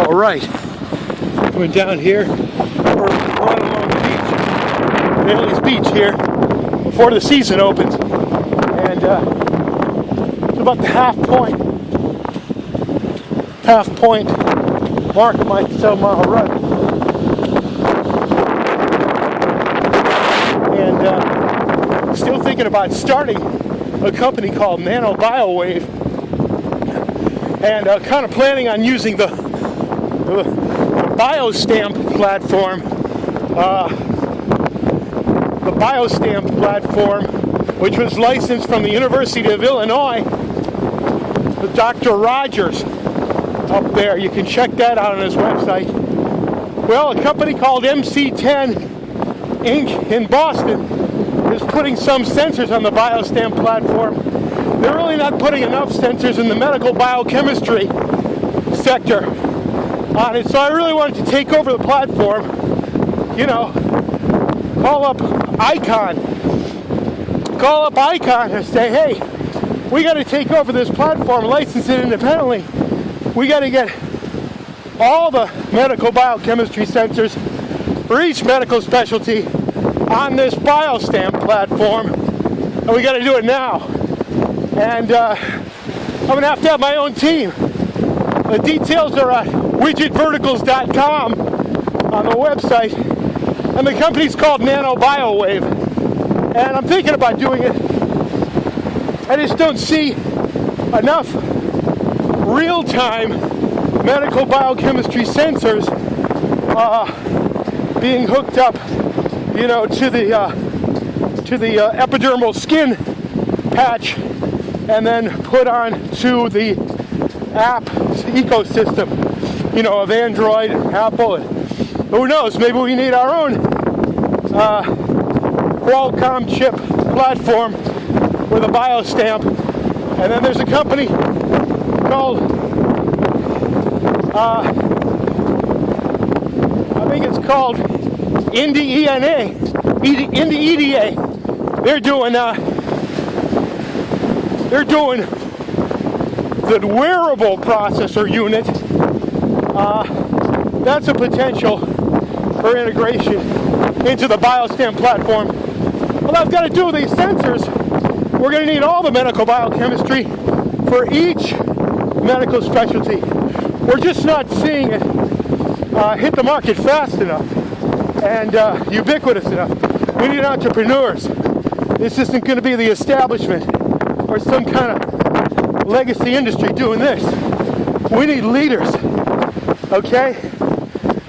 All right, coming down here. We're running along the beach, Bailey's Beach here, before the season opens, and it's about the half point mark of my 7-mile run, and still thinking about starting a company called nanobiowave, and kind of planning on using the BIOSTAMP platform, which was licensed from the University of Illinois with Dr. Rogers up there. You can check that out on his website. Well, a company called MC10 Inc. in Boston is putting some sensors on the BIOSTAMP platform. They're really not putting enough sensors in the medical biochemistry sector on it, so I really wanted to take over the platform. Call up Icon and say, hey, we got to take over this platform, license it independently. We got to get all the medical biochemistry sensors for each medical specialty on this BIOSTAMP platform, and we got to do it now. And I'm going to have my own team. The details are at widgetverticals.com on the website, and the company's called nanobiowave, and I'm thinking about doing it. I just don't see enough real-time medical biochemistry sensors being hooked up, to the epidermal skin patch, and then put on to the app ecosystem, of Android and Apple, and who knows, maybe we need our own Qualcomm chip platform with a BIOSTAMP. And then there's a company called, I think it's called Indie EDA. They're doing the wearable processor unit. That's a potential for integration into the BIOSTAMP platform. Well, I've got to do these sensors. We're going to need all the medical biochemistry for each medical specialty. We're just not seeing it hit the market fast enough and ubiquitous enough. We need entrepreneurs. This isn't going to be the establishment or some kind of legacy industry doing this. We need leaders, okay?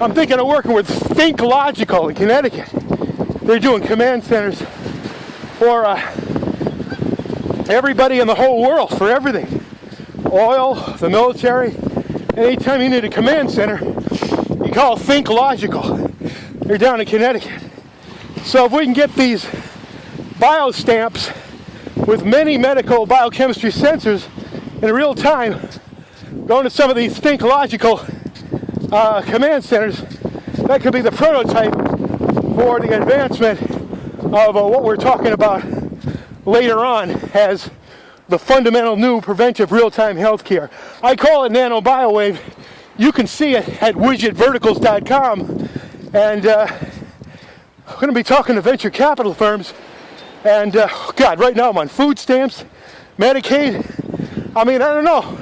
I'm thinking of working with Think Logical in Connecticut. They're doing command centers for everybody in the whole world, for everything. Oil, the military. Anytime you need a command center, you call Think Logical. They're down in Connecticut. So if we can get these biostamps with many medical biochemistry sensors in real time, going to some of these Think Logical command centers, that could be the prototype for the advancement of what we're talking about later on as the fundamental new preventive real-time healthcare. I call it nanobiowave. You can see it at widgetverticals.com, and I'm going to be talking to venture capital firms. And God, right now I'm on food stamps, Medicaid. I mean, I don't know.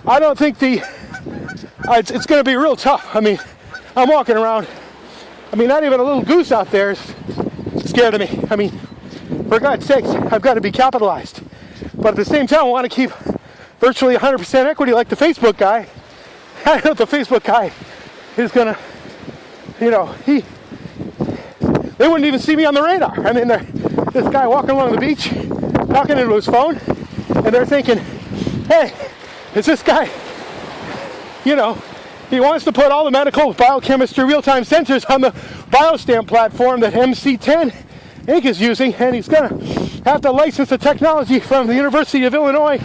I don't think it's going to be real tough. I mean, I'm walking around. I mean, not even a little goose out there is scared of me. I mean, for God's sakes, I've got to be capitalized. But at the same time, I want to keep virtually 100% equity like the Facebook guy. I know the Facebook guy is going to, they wouldn't even see me on the radar. I mean, this guy walking along the beach, talking into his phone, and they're thinking, hey, is this guy, he wants to put all the medical biochemistry real-time sensors on the BIOSTAMP platform that MC10 Inc. is using, and he's going to have to license the technology from the University of Illinois,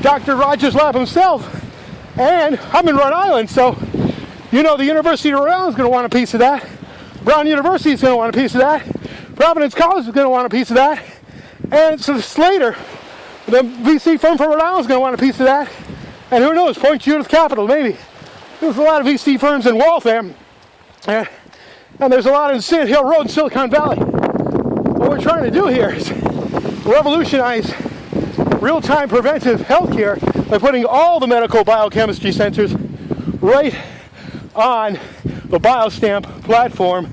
Dr. Rogers' lab himself. And I'm in Rhode Island, so the University of Rhode Island is going to want a piece of that. Brown University is going to want a piece of that. Providence College is going to want a piece of that. And so Slater, the VC firm from Rhode Island, is going to want a piece of that. And who knows, Point Judith Capital, maybe. There's a lot of VC firms in Waltham, and there's a lot in Sand Hill Road in Silicon Valley. What we're trying to do here is revolutionize real-time preventive healthcare by putting all the medical biochemistry sensors right on the BIOSTAMP platform.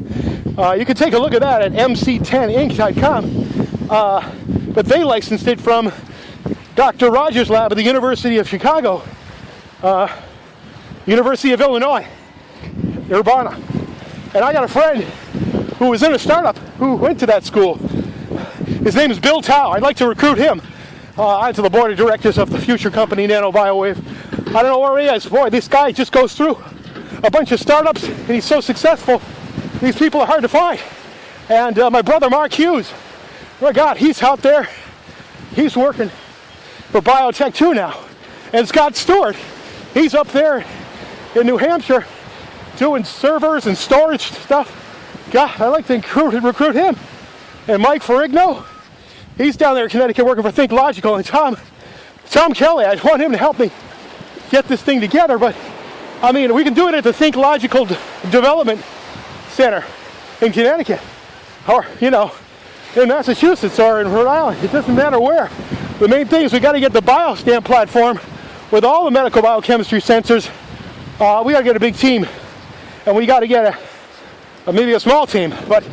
You can take a look at that at mc10inc.com, but they licensed it from Dr. Rogers' lab at the University of Chicago, University of Illinois, Urbana. And I got a friend who was in a startup who went to that school. His name is Bill Tao. I'd like to recruit him onto the board of directors of the future company nanobiowave. I don't know where he is. Boy, this guy just goes through a bunch of startups, and he's so successful. These people are hard to find. And my brother Mark Hughes, my God, he's out there. He's working for Biotech 2 now. And Scott Stewart, he's up there in New Hampshire doing servers and storage stuff. God, I'd like to recruit him. And Mike Ferrigno, he's down there in Connecticut working for Think Logical. And Tom Kelly, I want him to help me get this thing together. But I mean, we can do it at the Think Logical Development Center in Connecticut, or in Massachusetts or in Rhode Island. It doesn't matter where. The main thing is we got to get the BioStamp platform with all the medical biochemistry sensors. We got to get a big team, and we got to get maybe a small team, but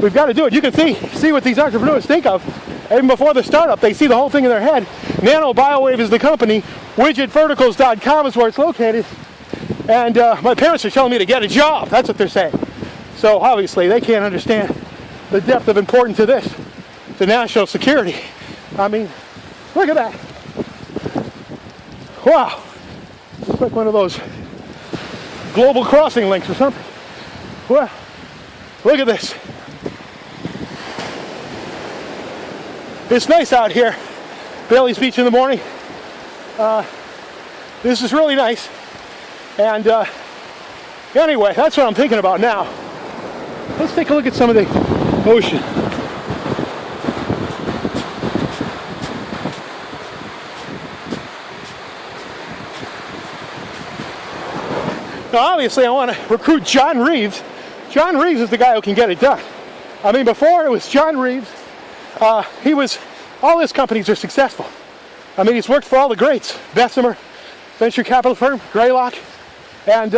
we've got to do it. You can see what these entrepreneurs think of. Even before the startup, they see the whole thing in their head. nanobiowave is the company. Widgetverticals.com is where it's located. And my parents are telling me to get a job. That's what they're saying. So obviously they can't understand the depth of importance of this to national security. I mean, look at that. Wow. It's like one of those global crossing links or something. Well, look at this. It's nice out here. Bailey's Beach in the morning. This is really nice. And anyway, that's what I'm thinking about now. Let's take a look at some of the ocean. Now, obviously, I want to recruit John Reeves. John Reeves is the guy who can get it done. I mean, before it was John Reeves, all his companies are successful. I mean, he's worked for all the greats. Bessemer, venture capital firm, Greylock, and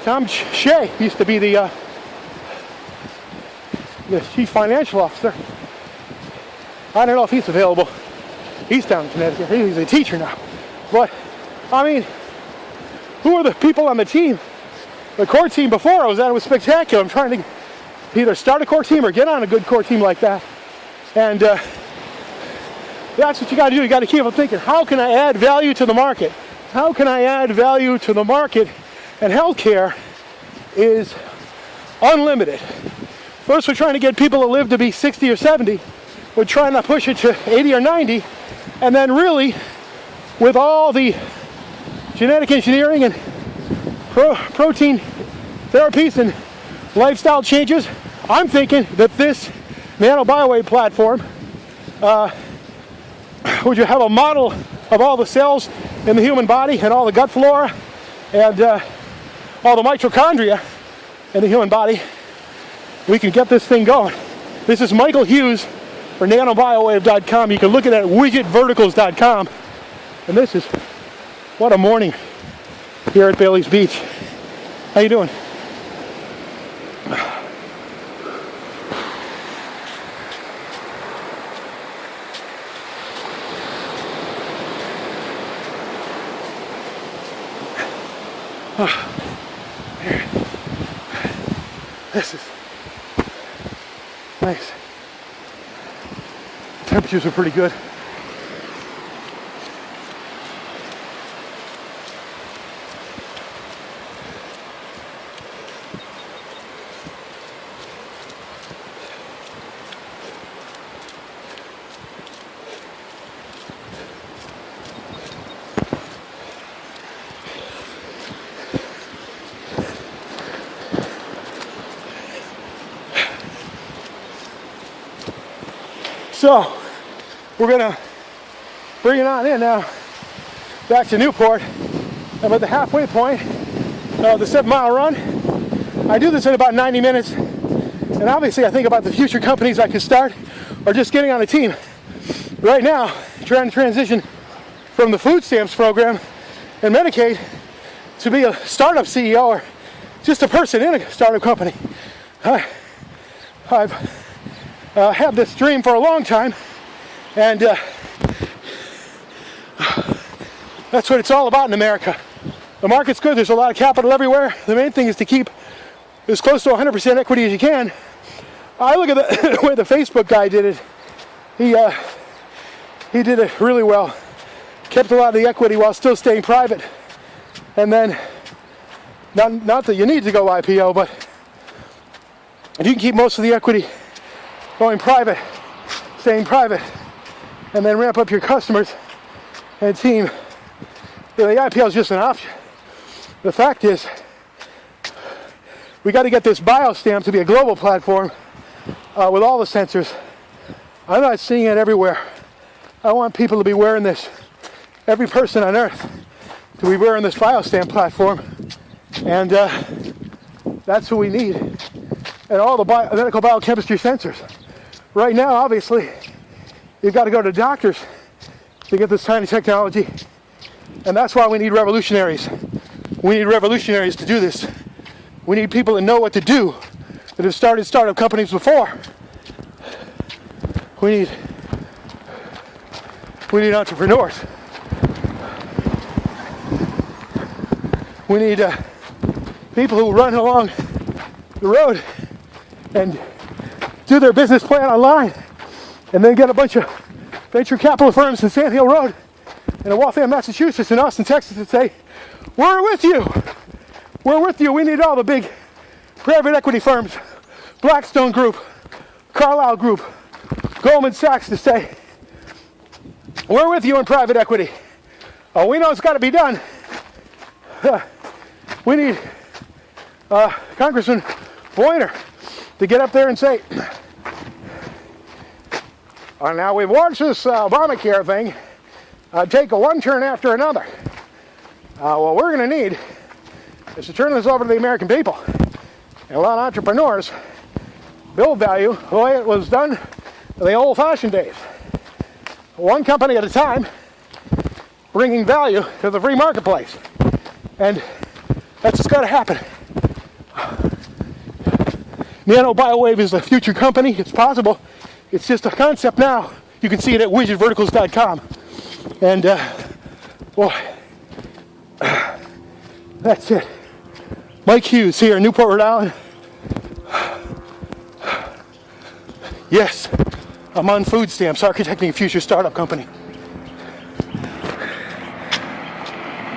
Tom Shea used to be the chief financial officer. I don't know if he's available. He's down in Connecticut. He's a teacher now. But, I mean, who are the people on the team? The core team before I was at, it was spectacular. I'm trying to either start a core team or get on a good core team like that. And that's what you got to do. You got to keep on thinking, how can I add value to the market? How can I add value to the market? And healthcare is unlimited. First, we're trying to get people to live to be 60 or 70. We're trying to push it to 80 or 90. And then really, with all the genetic engineering and protein therapies and lifestyle changes, I'm thinking that this nanobiowave platform, would you have a model of all the cells in the human body and all the gut flora and all the mitochondria in the human body, we can get this thing going. This is Michael Hughes for nanobiowave.com. You can look at it at widgetverticals.com. And this is, what a morning here at Bailey's Beach. How you doing? This is nice. Temperatures are pretty good. So, we're going to bring it on in now. back to Newport. I'm at the halfway point of the 7-mile run. I do this in about 90 minutes. And obviously I think about the future companies I could start or just getting on a team. Right now, trying to transition from the food stamps program and Medicaid to be a startup CEO or just a person in a startup company. I've had this dream for a long time, and that's what it's all about in America. The market's good, there's a lot of capital everywhere. The main thing is to keep as close to 100% equity as you can. I look at the way the Facebook guy did it. He did it really well. Kept a lot of the equity while still staying private. And then, not that you need to go IPO, but if you can keep most of the equity going private, staying private, and then ramp up your customers and team, the IPO is just an option. The fact is, we got to get this BIOSTAMP to be a global platform with all the sensors. I'm not seeing it everywhere. I want people to be wearing this. Every person on earth to be wearing this BIOSTAMP platform, and that's what we need. And all the medical biochemistry sensors. Right now, obviously, you've got to go to doctors to get this tiny technology, and that's why we need revolutionaries. We need revolutionaries to do this. We need people that know what to do, that have started startup companies before. We need entrepreneurs. We need people who run along the road and do their business plan online, and then get a bunch of venture capital firms in Sand Hill Road and in Waltham, Massachusetts, and Austin, Texas, and say, "We're with you. We're with you." We need all the big private equity firms, Blackstone Group, Carlyle Group, Goldman Sachs, to say, "We're with you in private equity. Oh, we know it's got to be done." We need Congressman Boyner to get up there and say, "Now we've watched this Obamacare thing take a one turn after another. What we're going to need is to turn this over to the American people and let entrepreneurs build value the way it was done in the old-fashioned days. One company at a time, bringing value to the free marketplace." And that's just got to happen. Nanobiowave is the future company. It's possible. It's just a concept now. You can see it at widgetverticals.com. And, well, that's it. Mike Hughes here in Newport, Rhode Island. Yes, I'm on food stamps, architecting a future startup company.